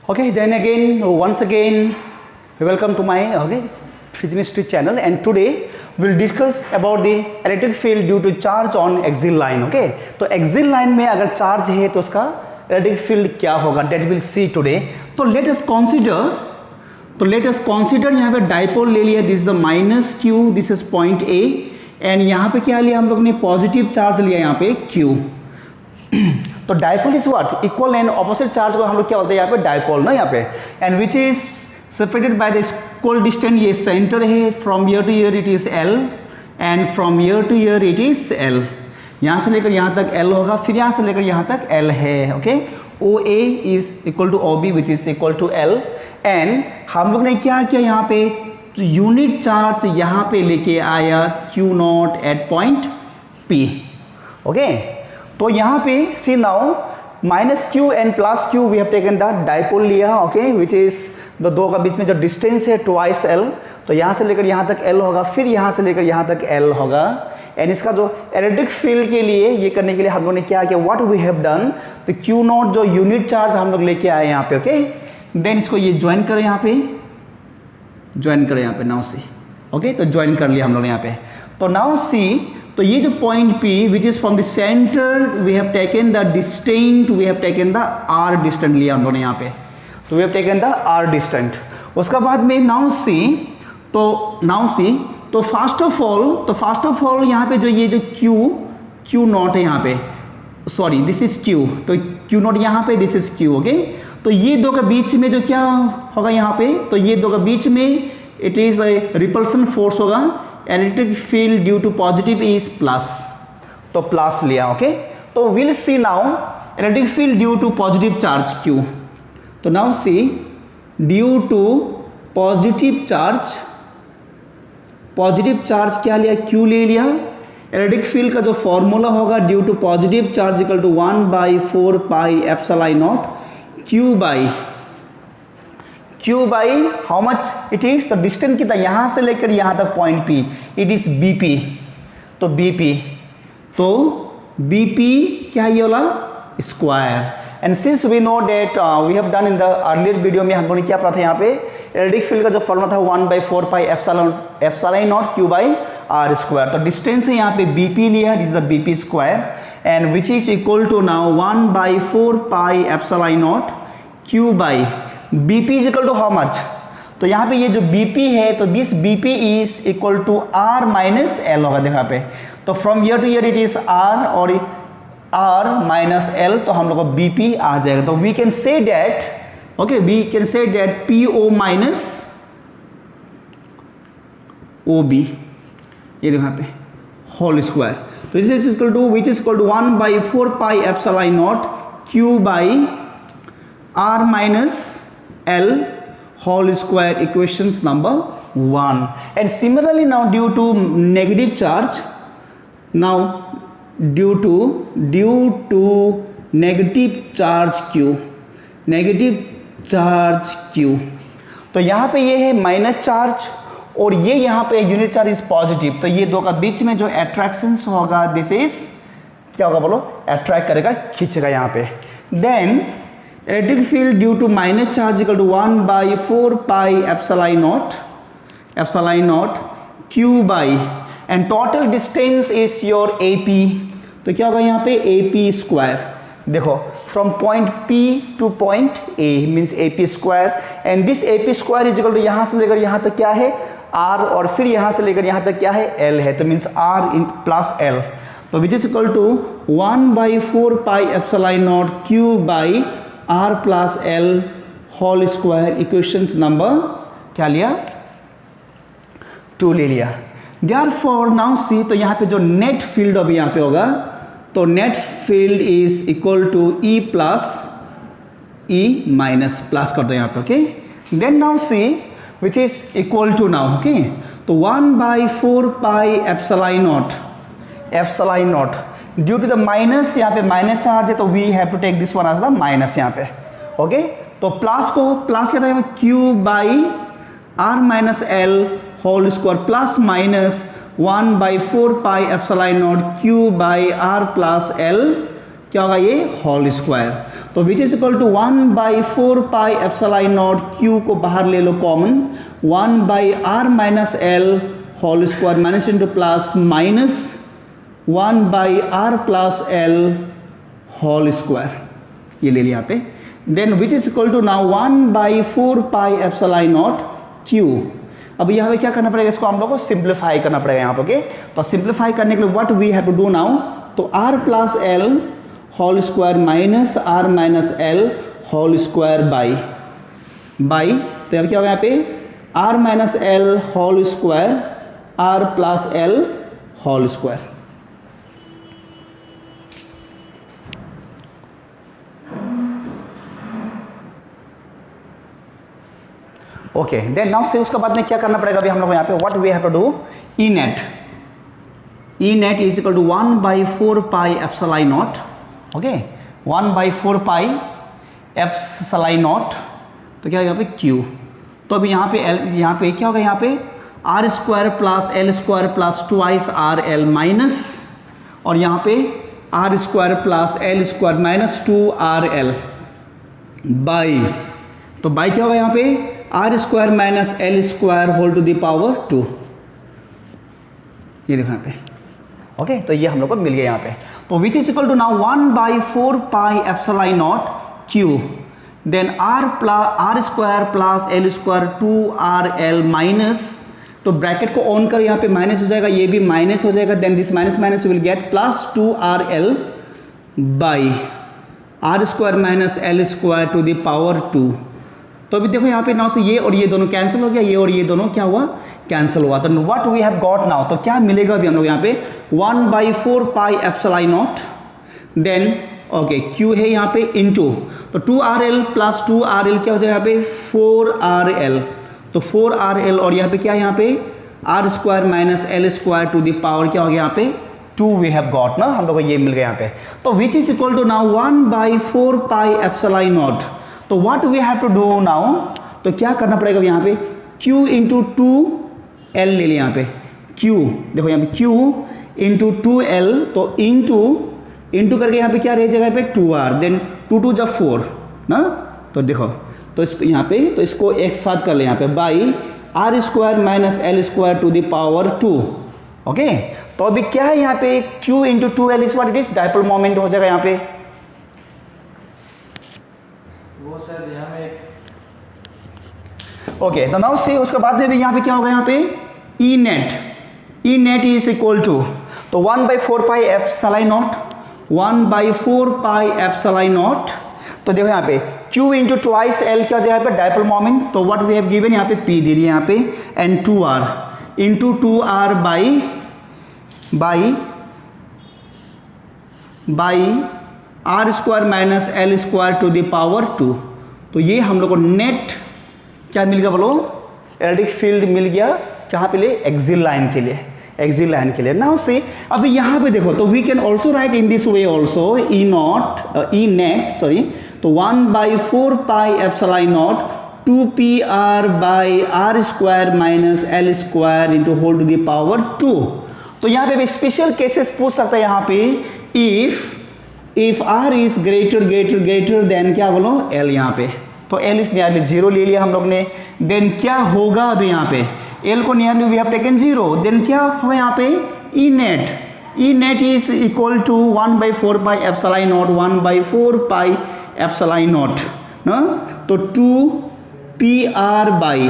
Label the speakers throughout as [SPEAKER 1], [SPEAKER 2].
[SPEAKER 1] Okay, then again, once again, welcome to my Physmistry channel, and today we'll discuss about the electric field due to charge on axial line. Okay, तो axial line में अगर charge है तो उसका electric field क्या होगा, that we'll see today. तो let us consider यहाँ पे dipole ले लिया, this is the minus q, this is point A, and यहाँ पे क्या लिया हम लोग ने, पॉजिटिव चार्ज लिया यहाँ पे q. तो dipole is what, equal and opposite charge को हम लोग क्या बोलते हैं यहाँ पे, डाइपोल ना यहाँ पे, and which is separated by the equal distance. ये सेंटर है, from here to here it is L and from here to here it is L. यहाँ से लेकर यहाँ तक L होगा, फिर यहाँ से लेकर यहाँ तक L है. Okay, OA is equal to OB which is equal to L. And हम लोग ने क्या किया यहाँ पे, यूनिट चार्ज यहाँ पे लेके आया Q not at point P. Okay, तो यहाँ पे see now minus Q and plus Q we have taken the dipole लिया. ओके, विच इज द दो का बीच में जो डिस्टेंस है ट्वाइस L. तो यहाँ से लेकर यहाँ तक L होगा, फिर यहाँ से लेकर यहाँ तक L होगा. एंड इसका जो इलेक्ट्रिक फील्ड के लिए ये करने के लिए हम लोगों ने क्या किया, व्हाट वी हैव डन, तो क्यू नॉट जो यूनिट चार्ज हम लोग लेके आए यहाँ पे. ओके, देन इसको ये ज्वाइन करें यहाँ पे, ज्वाइन करें यहाँ पे नाउ सी. ओके, तो ज्वाइन कर लिया हम लोग यहाँ पे. तो नाउ सी, तो ये जो point P which is from the centre we have taken the distant, we have taken the R distant लिया हम लोगों ने यहाँ पे. तो we have taken the R distant. उसका बाद में नाउ सी, तो फर्स्ट ऑफ ऑल यहाँ पे जो ये जो Q नॉट है यहाँ पे, सॉरी दिस इज Q, तो Q नॉट यहाँ पे, दिस इज Q. ओके, तो ये दो के बीच में जो क्या होगा यहाँ पे, तो ये दो के बीच में इट इज रिपल्सन फोर्स होगा. Electric field due to positive is plus, तो प्लस लिया. ओके, तो will see now electric field due to positive charge Q. तो now see, due to positive charge क्या लिया, Q ले लिया. इलेक्ट्रिक फील्ड का जो फॉर्मूला होगा due to positive charge equal to 1/4 pi epsilon not Q by how much it is, तो distance कितना यहाँ से लेकर यहाँ तक point P, it is BP. तो BP क्या ये वाला, square. And since we know that we have done in the earlier video में हम लोगों ने क्या पढ़ा था यहाँ पे, इलेक्ट्रिक फील्ड का जो फॉर्मूला था 1/4 pi epsilon not Q by R square. तो डिस्टेंस है यहाँ पे BP लिया, this is the BP square, and which is equal to now 1/4 pi epsilon not Q by BP is equal to how much. तो यहाँ पे ये जो BP है, तो this BP is equal to R minus L होगा. देखो यहाँ पे, तो from here to here it is R और R माइनस L, तो हम लोग को BP आ जाएगा. तो we can say that, okay, we can say that PO minus OB, ये देखो यहाँ पे होल स्क्वायर. तो this is equal to which is equal to 1/4 pi epsilon not Q by R minus L whole square, equations number 1. And similarly now due to negative charge, now due to negative charge Q, तो यहाँ पे ये है minus charge और ये यहाँ पे unit charge is positive. तो ये दो का बीच में जो अट्रैक्शन होगा, दिस इज क्या होगा बोलो, अट्रैक्ट करेगा, खींचेगा यहाँ पे. Then electric field due to minus charge equal to 1/4 pi epsilon not Q by, and total distance is your AP. तो क्या होगा यहाँ पे, AP स्क्वायर. देखो from point P to point A means AP square, and this AP square is equal to यहाँ से लेकर यहाँ तक क्या है R, और फिर यहाँ से लेकर यहाँ तक क्या है L है, तो means R in plus L. तो which is equal to 1/4 pi epsilon not Q by R plus L whole square. Equations number क्या लिया, 2 ले लिया. देयरफॉर नाउ सी, तो यहाँ पे जो नेट फील्ड अभी यहाँ पे होगा, तो net field is equal to E plus E minus, plus कर दो यहाँ पे. Okay, then now see which is equal to now, okay, तो 1/4 pi epsilon naught due to the minus, यहाँ पे माइनस चार्ज है, तो we have to take this one as the minus यहाँ पे. ओके, तो प्लस क्या था, Q by R minus L whole square plus minus 1/4 pi epsilon not Q by R plus L क्या होगा ये होल स्क्वायर। तो which is equal to 1/4 pi epsilon not Q को बाहर ले लो common, 1/r minus L whole square minus into plus minus 1/r plus L whole square, ये ले लिया यहाँ पे। Then which is equal to now 1/4 pi epsilon not Q. अब यहाँ पे क्या करना पड़ेगा, इसको हम लोग को सिंप्लीफाई करना पड़ेगा यहाँ पे। ओके, तो सिंप्लीफाई करने के लिए what we have to do now, तो r plus L whole square minus r minus L whole square by, तो अब क्या होगा यहाँ पे r minus L whole square r plus L whole square. Okay, then now से उसके बाद में क्या करना पड़ेगा अभी हम लोग यहाँ पे, what we have to do, E net is equal to 1/4 pi epsilon naught. Okay, 1/4 pi epsilon not, तो क्या होगा यहाँ पे क्यू। तो अभी यहाँ पे क्या होगा, यहाँ पे R square plus L square plus twice R L minus, और यहाँ पे R square plus L square minus 2RL by, तो बाई क्या होगा यहाँ पे R square minus L square whole to the power 2, ये देखो यहाँ पे। ओके, तो ये हम लोग को मिल गया यहाँ पे। तो which is equal to now 1/4 pi epsilon not Q, then R square plus L square 2RL minus, तो ब्रैकेट को ऑन कर यहाँ पे माइनस हो जाएगा, ये भी माइनस हो जाएगा, then this minus minus will get plus 2RL by R square minus L square to the power 2। तो अभी देखो यहाँ पे नाउ से ये और ये दोनों कैंसिल हो गया, ये और ये दोनों क्या हुआ, कैंसिल हुआ। तो what we have got now, तो क्या मिलेगा अभी हम लोग यहाँ पे 1/4 pi epsilon naught, then okay Q है यहाँ पे इनटू, तो 2RL प्लस 2RL क्या हो जाएगा यहाँ पे 4RL, तो 4RL और यहाँ पे क्या है यहाँ पे R square minus L square to the power क्या हो गया यहाँ पे 2 वी हैव गॉट ना, हम लोग को ये मिल गया यहाँ पे। तो which is equal to now 1/4 pi epsilon not, तो what we have to do now, तो क्या करना पड़ेगा यहाँ पे Q इंटू 2L ले लिया यहाँ पे Q, देखो यहाँ पे Q इंटू 2L, तो इंटू करके यहाँ पे क्या रह जाएगा पे 2R, देन 2 जब 4 ना, तो देखो तो इसको यहाँ पे, तो इसको एक साथ कर ले यहाँ पे by R square minus L square to the power 2। Okay, तो अभी क्या है यहाँ पे Q into 2L is what it is, dipole moment हो जाएगा यहाँ पे वो सर यहाँ में। ओके, तो नाउ से उसके बाद में भी यहाँ पे क्या होगा, यहाँ पे E net is equal to, तो 1/4 pi epsilon not, 1/4 pi epsilon not, तो देखो यहाँ पे Q इंटू ट्वाइस एल क्या हो जाएगा यहाँ पे डाइपोल मोमेंट, तो व्हाट वी हैव गिवन यहाँ पे P दे रही है यहाँ पे, and 2R into 2R by R square minus L square to the power 2। तो ये हम लोग को नेट क्या मिल गया बोलो, इलेक्ट्रिक फील्ड मिल गया, कहाँ पे लिए एक्सियल लाइन के लिए। नाउ सी अभी यहाँ पे देखो, तो we can also write in this way also E net sorry, तो 1/4 pi epsilon naught 2PR by R square minus L square into whole to the power 2। तो यहाँ पे भी स्पेशल केसेस पूछ सकता है यहाँ पे, if R is greater than क्या बोलो L यहाँ पे, तो L इज नियरली 0 ले लिया हम लोग ने, देन क्या होगा अभी यहाँ पे L को nearly we have taken 0, then क्या होगा यहाँ पे E net is equal to 1/4 pi epsilon not, 1/4 pi epsilon not ना, तो 2PR बाई,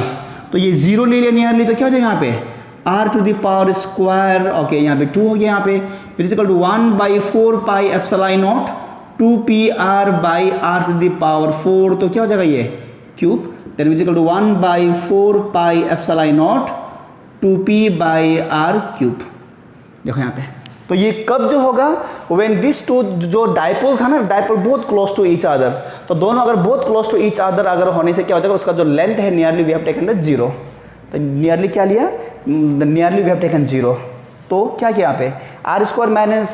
[SPEAKER 1] तो ये 0 ले लिया नियरली, तो क्या हो जाएगा यहाँ पे R to the power square, okay यहाँ पे 2 हो गया यहाँ पे, which is equal to 1/4 pi epsilon naught 2PR by R to the power 4, तो क्या हो जाएगा ये cube, then which is equal to 1/4 pi epsilon naught 2P by R cube. देखो यहाँ पे, तो ये कब जो होगा व्हेन दिस टू जो डाइपोल था ना, डाइपोल बहुत क्लोज टू ईच अदर, तो दोनों अगर बहुत क्लोज टू ईच अदर अगर होने से क्या हो जाएगा, उसका जो लेंथ है nearly we have taken the 0, तो नियरली क्या लिया, नियरली वी हैव टेकन 0, तो क्या किया यहाँ पे आर स्क्वायर माइनस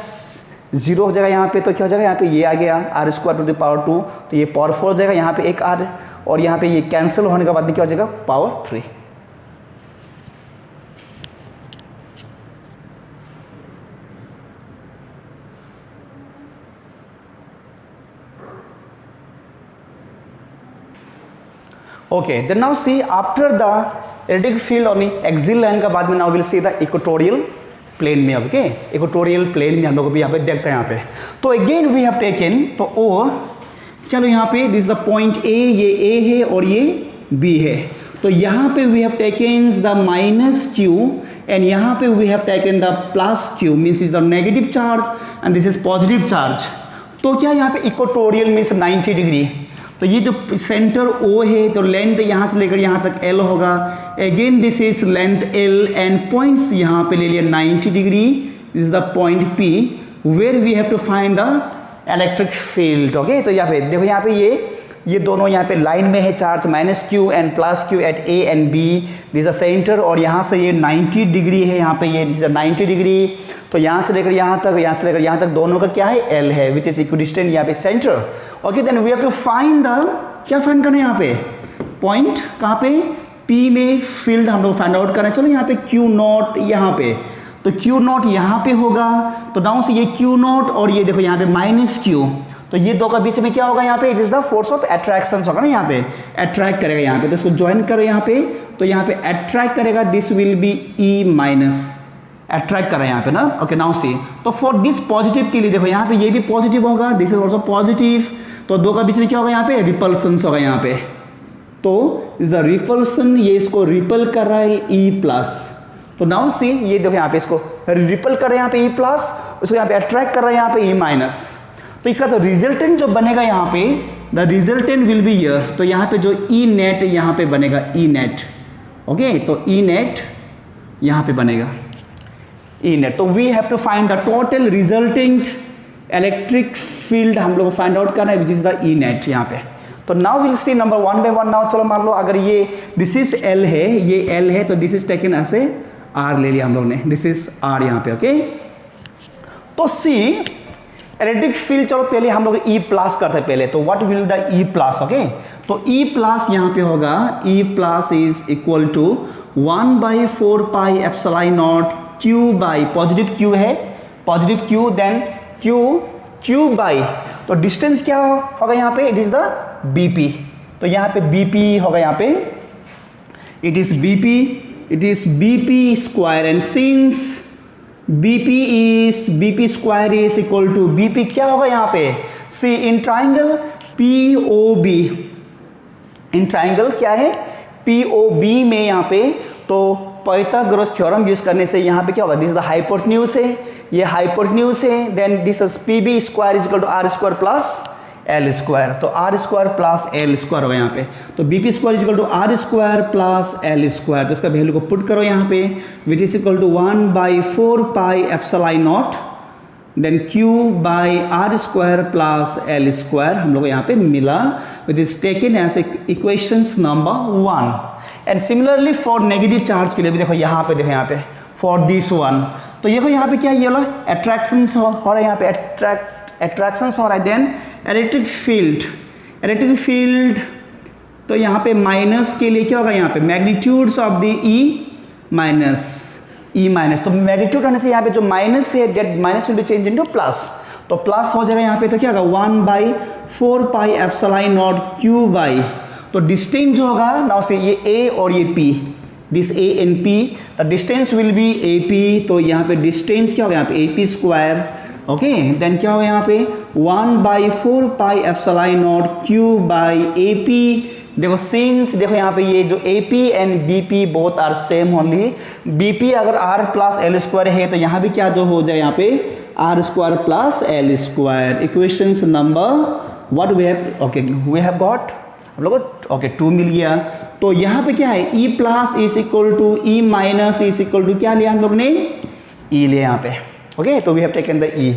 [SPEAKER 1] 0 हो जाएगा यहाँ पे, तो क्या हो जाएगा यहाँ पे ये आ गया R square to the power 2, तो ये पावर 4 हो जाएगा, यहाँ पे एक R और यहाँ पे ये कैंसिल होने के बाद में क्या हो जाएगा power 3। Okay then now see after the electric field on axial line का बाद में now will see the equatorial plane में। ओके इक्वेटोरियल प्लेन में हम लोग भी यहाँ पे देखते हैं यहाँ पे। तो अगेन वी हैव टेकन, तो ओ चलो यहाँ पे दिस द पॉइंट ए, ये ए है और ये बी है। तो यहाँ पे we have taken the minus Q and यहाँ पे we have taken the plus q, means is the negative charge and this is positive charge. तो क्या यहाँ पे इक्वेटोरियल मीन्स 90 डिग्री। तो ये जो सेंटर O है तो लेंथ यहाँ से लेकर यहाँ तक L होगा। Again this is length L and points यहाँ पे ले लिया 90 degree, this is the point P where we have to find the electric field. Okay तो यहाँ पे देखो, यहाँ पे ये दोनों यहाँ पे लाइन में है charge minus Q and plus q at A and B, this a center, और यहाँ से ये 90 डिग्री है, यहाँ पे ये 90 डिग्री। तो यहाँ से लेकर यहाँ तक, यहाँ से लेकर यहाँ तक दोनों का क्या है, एल है, विच इज इक्विडिस्टेंट यहाँ पे center. Okay then we have to find the, क्या फाइंड करना है यहाँ पे, पॉइंट कहाँ पे, पी में फील्ड हम लोग फाइंड आउट करना है। चलो यहाँ पे क्यू नॉट यहाँ पे, तो क्यू नॉट यहाँ पे होगा, तो डाउन से ये क्यू नॉट और ये देखो यहाँ पे माइनस क्यू, तो ये दो का बीच में क्या होगा यहाँ पे, it is the force of attraction होगा ना, यहाँ पे अट्रैक्ट करेगा यहाँ पे। तो इसको ज्वाइन करो यहाँ पे, तो यहाँ पे अट्रैक्ट करेगा, this will be E minus, attract कर रहा है यहाँ पे ना। ओके नाउ सी, तो फॉर दिस पॉजिटिव के लिए देखो यहाँ पे ये भी पॉजिटिव होगा, दिस इज ऑल्सो पॉजिटिव, तो दो का बीच में क्या होगा यहाँ पे, रिपल्सन होगा यहाँ पे। तो इज द रिपल्सन, ये इसको रिपल कर रहा है ई प्लस, तो नाउ सी ये देखो यहाँ पे इसको रिपल कर रहे हैं यहाँ पे ई प्लस, उसको यहाँ पे अट्रैक्ट कर रहा है यहाँ पे ई माइनस। तो इसका तो रिजल्टेंट जो बनेगा यहाँ पे, the resultant will be here, तो यहाँ पे जो ई नेट यहाँ पे बनेगा ई नेट। ओके तो ई नेट यहाँ पे बनेगा ई नेट। तो we have to find the total resultant electric field, हम लोग को फाइंड आउट करना है, which is the E net यहाँ पे। तो now will see number one by one. Now चलो मान लो अगर ये दिस इज एल है, ये एल है, तो दिस इज टेकन ऐसे आर ले लिया हम लोग ने, दिस इज आर यहाँ पे। ओके तो सी इलेक्ट्रिक फील्ड, चलो पहले हम लोग ई प्लस करते हैं पहले, तो what will the E plus. Okay तो ई प्लस यहाँ पे होगा, E plus is equal to 1/4 pi epsilon not Q by, positive Q है, positive Q, then Q by, तो डिस्टेंस क्या होगा यहाँ पे, इट इज द बीपी, तो यहाँ पे बीपी होगा यहाँ पे, it is BP square, and since BP square is equal to BP क्या होगा यहाँ पे, see in triangle POB, in triangle क्या है पीओबी में यहाँ पे, तो पाइथागोरस थ्योरम यूज करने से यहाँ पे क्या होगा, दिस इज द हाइपोटेन्यूज है, ये हाइपोटेन्यूज है, then this is PB square is equal to R square plus L square, तो R square plus L square होगा यहाँ पे। तो BP square is equal to R square plus L square, तो इसका वैल्यू को पुट करो यहाँ पे, which is equal to 1/4 pi epsilon naught, then Q by R square plus L square हम लोग यहाँ पे मिला, which is taken as equations number 1। And similarly for negative charge के लिए भी देखो यहाँ पे, देखो यहाँ पे फॉर दिस वन, तो देखो यहाँ पे क्या ये लो अट्रैक्शन हो रहा है यहाँ पे, अट्रैक्शन हो रहा है, देन इलेक्ट्रिक फील्ड, तो यहाँ पे माइनस के लिए क्या होगा यहाँ पे, magnitudes of the E minus, तो मैग्नीट्यूड होने से यहाँ पे जो माइनस है, that minus will be change into plus, तो प्लस हो जाएगा यहाँ पे, तो क्या होगा 1/4 pi epsilon not Q by, तो डिस्टेंस जो होगा नाउ से ये ए और ये P, this A and P, the distance will be A P, तो यहाँ पे डिस्टेंस क्या होगा यहाँ पे A P square. Okay then क्या होगा यहाँ पे 1/4 pi epsilon not Q by A P, देखो सिंस देखो यहाँ पे ये जो A P and B P both are same only, B P अगर आर प्लस एल स्क्वायर है, तो यहाँ भी क्या जो हो जाए यहाँ पे R square plus L square. Equations number what we have, okay we have got, हम लोग को ओके 2 मिल गया। तो यहाँ पे क्या है, E plus is equal to E minus is equal to क्या लिया हम लोग ने, ई लिया यहाँ पे। ओके तो वी हैव टेकन द ई।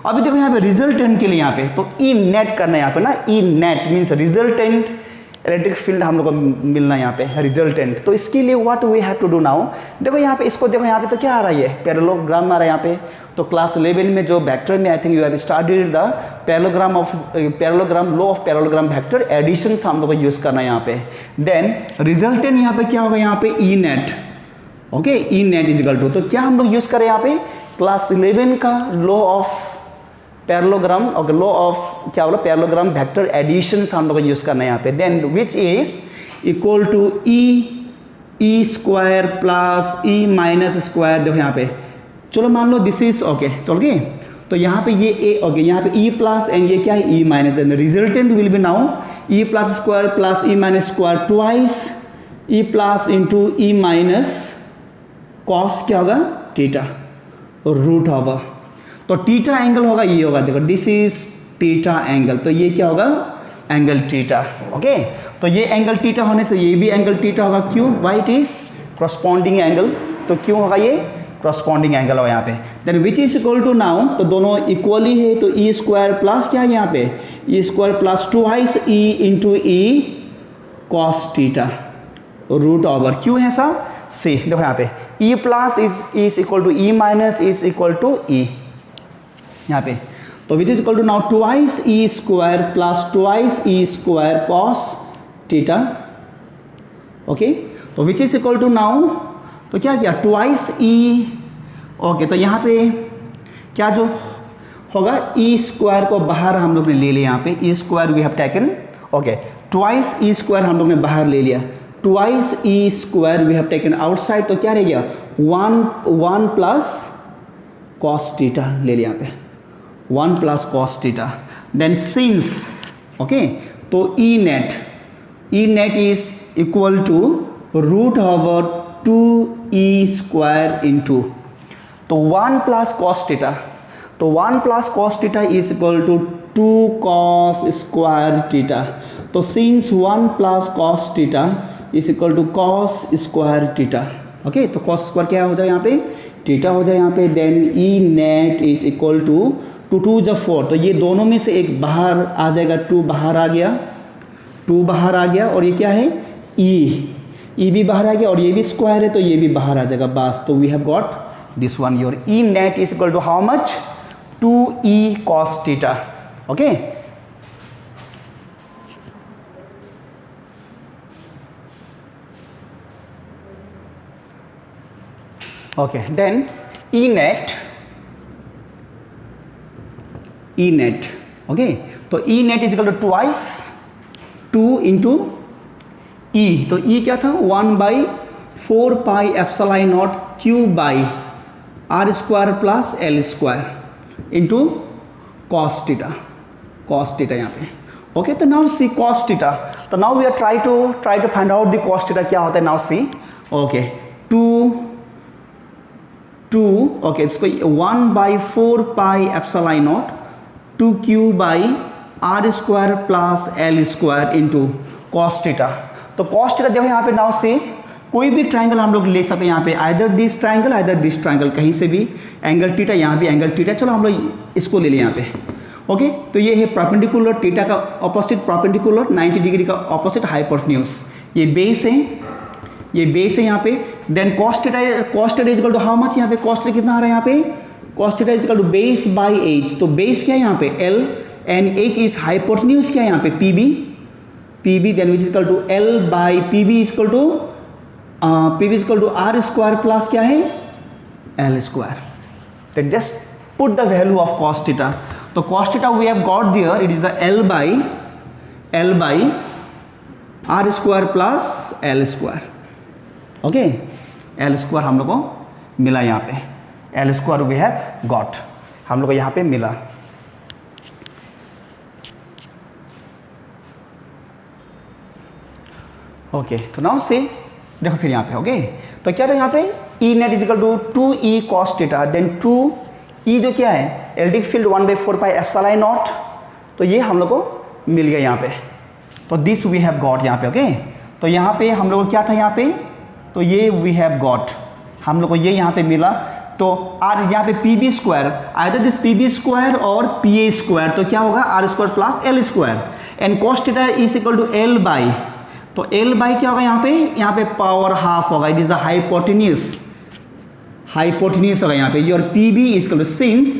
[SPEAKER 1] अभी देखो यहाँ पे रिजल्टेंट के लिए यहाँ पे, तो ई नेट करना है यहाँ पे ना, E net means resultant electric field हम लोग को मिलना है यहाँ पे रिजल्टेंट। तो इसके लिए what we have to do now, देखो यहाँ पे इसको देखो यहाँ पे तो क्या आ रहा है, पैरेललोग्राम आ रहा है यहाँ पे। तो क्लास 11 में जो वेक्टर में I think you have studied the parallelogram law of parallelogram vector addition हम लोग को यूज करना है यहाँ पे। देन रिजल्टेंट यहाँ पे क्या होगा यहाँ पे E net, okay E net is equal to, तो क्या हम लोग यूज करें यहाँ पे क्लास 11 का law of parallelogram, law of क्या बोला पैरेललोग्राम वेक्टर एडिशन हम लोग को यूज करना है यहाँ पे। Then which is equal to E square plus E minus square. देखो यहाँ पे, चलो मान लो दिस इज ओके, चल गए। तो यहाँ पे ये ए ओके, यहाँ पे ई प्लस एंड ये क्या है E minus, and resultant will be now E plus square plus E minus square twice E plus into E minus cos क्या होगा थीटा और रूट होगा। तो थीटा एंगल होगा ये होगा, देखो दिस इज थीटा एंगल, तो ये क्या होगा एंगल थीटा। ओके, तो ये एंगल थीटा होने से ये भी एंगल थीटा होगा। क्यों? Why it is corresponding angle, तो क्यों होगा ये करस्पॉन्डिंग एंगल होगा यहाँ पे। Then which is equal to now, तो दोनों इक्वली है, तो ई स्क्वायर प्लस क्या है यहाँ पे E square plus twice E into E cos theta root over. क्यों है ऐसा? सी देखो यहाँ पे E plus is equal to E minus is equal to E यहाँ पे, तो which is equal to now twice E square plus twice E square cos theta. Okay, तो which is equal to now, तो क्या किया twice ई। Okay, तो यहाँ पे क्या जो होगा ई स्क्वायर को बाहर हम लोग ने ले लिया, यहाँ पे E square we have taken. Okay, twice E square हम लोग ने बाहर ले लिया, twice E square we have taken outside, तो क्या रह गया वन प्लस कॉस थीटा ले लिया यहाँ पे, 1 plus cos theta. Then since okay, तो E net is equal to root over 2e square into, तो 1 प्लस कॉस थीटा, तो 1 plus cos theta is equal to 2 cos square theta. तो since 1 plus cos theta is equal to cos square theta. Okay, तो cos square क्या हो जाए यहाँ पे theta हो जाए यहाँ पे। Then E net is equal to 2 जब 4, तो ये दोनों में से एक बाहर आ जाएगा, 2 बाहर आ गया, 2 बाहर आ गया, और ये क्या है ई भी बाहर आ गया, और ये भी स्क्वायर है तो ये भी बाहर आ जाएगा बस। तो we have got this one, your E net is equal to how much 2e cos theta. Okay, okay, then E net okay, तो E net is equal to twice 2 into E, तो ई क्या था 1/4 pi epsilon not Q by R square plus L square into cos theta यहाँ पे। Okay, तो now see cos theta, तो now we are try to find out the cos theta क्या होता है। नाउ सी ओके 2 ओके, इसको 1/4 pi epsilon naught 2q by R square plus L square into cos theta. तो cos theta देखो यहाँ पे, now से कोई भी ट्राइंगल हम लोग ले सकते हैं यहाँ पे, आइदर दिस ट्राइंगल कहीं से भी एंगल थीटा, यहाँ भी एंगल थीटा, चलो हम लोग इसको ले लें यहाँ पे। ओके, तो ये है परपेंडिकुलर, थीटा का ऑपोजिट परपेंडिकुलर, 90 डिग्री का ऑपोजिट हाइपोटेन्यूज, ये बेस है यहाँ पे। Then cos theta is equal to how much, यहाँ पे कॉस थीटा कितना आ रहा है यहाँ पे, cos theta is equal to base by H, तो बेस क्या है यहाँ पे L and H is hypotenuse क्या है यहाँ पे PB, then which is equal to L by PB is equal to R square plus क्या है L square. Then just put the value of cos theta, तो cos theta we have got there, it is the L by R square plus L square. Okay, L square हम लोग को मिला यहाँ पे, L square we have got, हम लोग को यहाँ पे मिला। ओके, तो नाउ से देखो फिर यहाँ पे। ओके, तो क्या था यहाँ पे E net is equal to 2e cos theta, then 2e जो क्या है electric field 1/4 pi epsilon not, तो ये हम लोग को मिल गया यहाँ पे, तो दिस वी हैव गॉट यहाँ पे। ओके, तो यहाँ पे हम लोग को क्या था यहाँ पे, तो ये वी हैव गॉट, हम लोग को ये यहाँ पे मिला। तो आर यहाँ पे P B square, either this P B square और पी ए स्क्वायर, तो क्या होगा R square plus L square, and cos theta is equal to L by, तो एल बाई क्या होगा यहाँ पे पावर हाफ होगा, इट इज द हाइपोटेन्यूज होगा यहाँ पे। Your P B is equal to since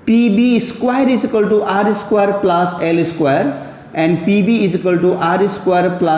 [SPEAKER 1] P B square is equal to R square plus L square, and P B is equal to R square plus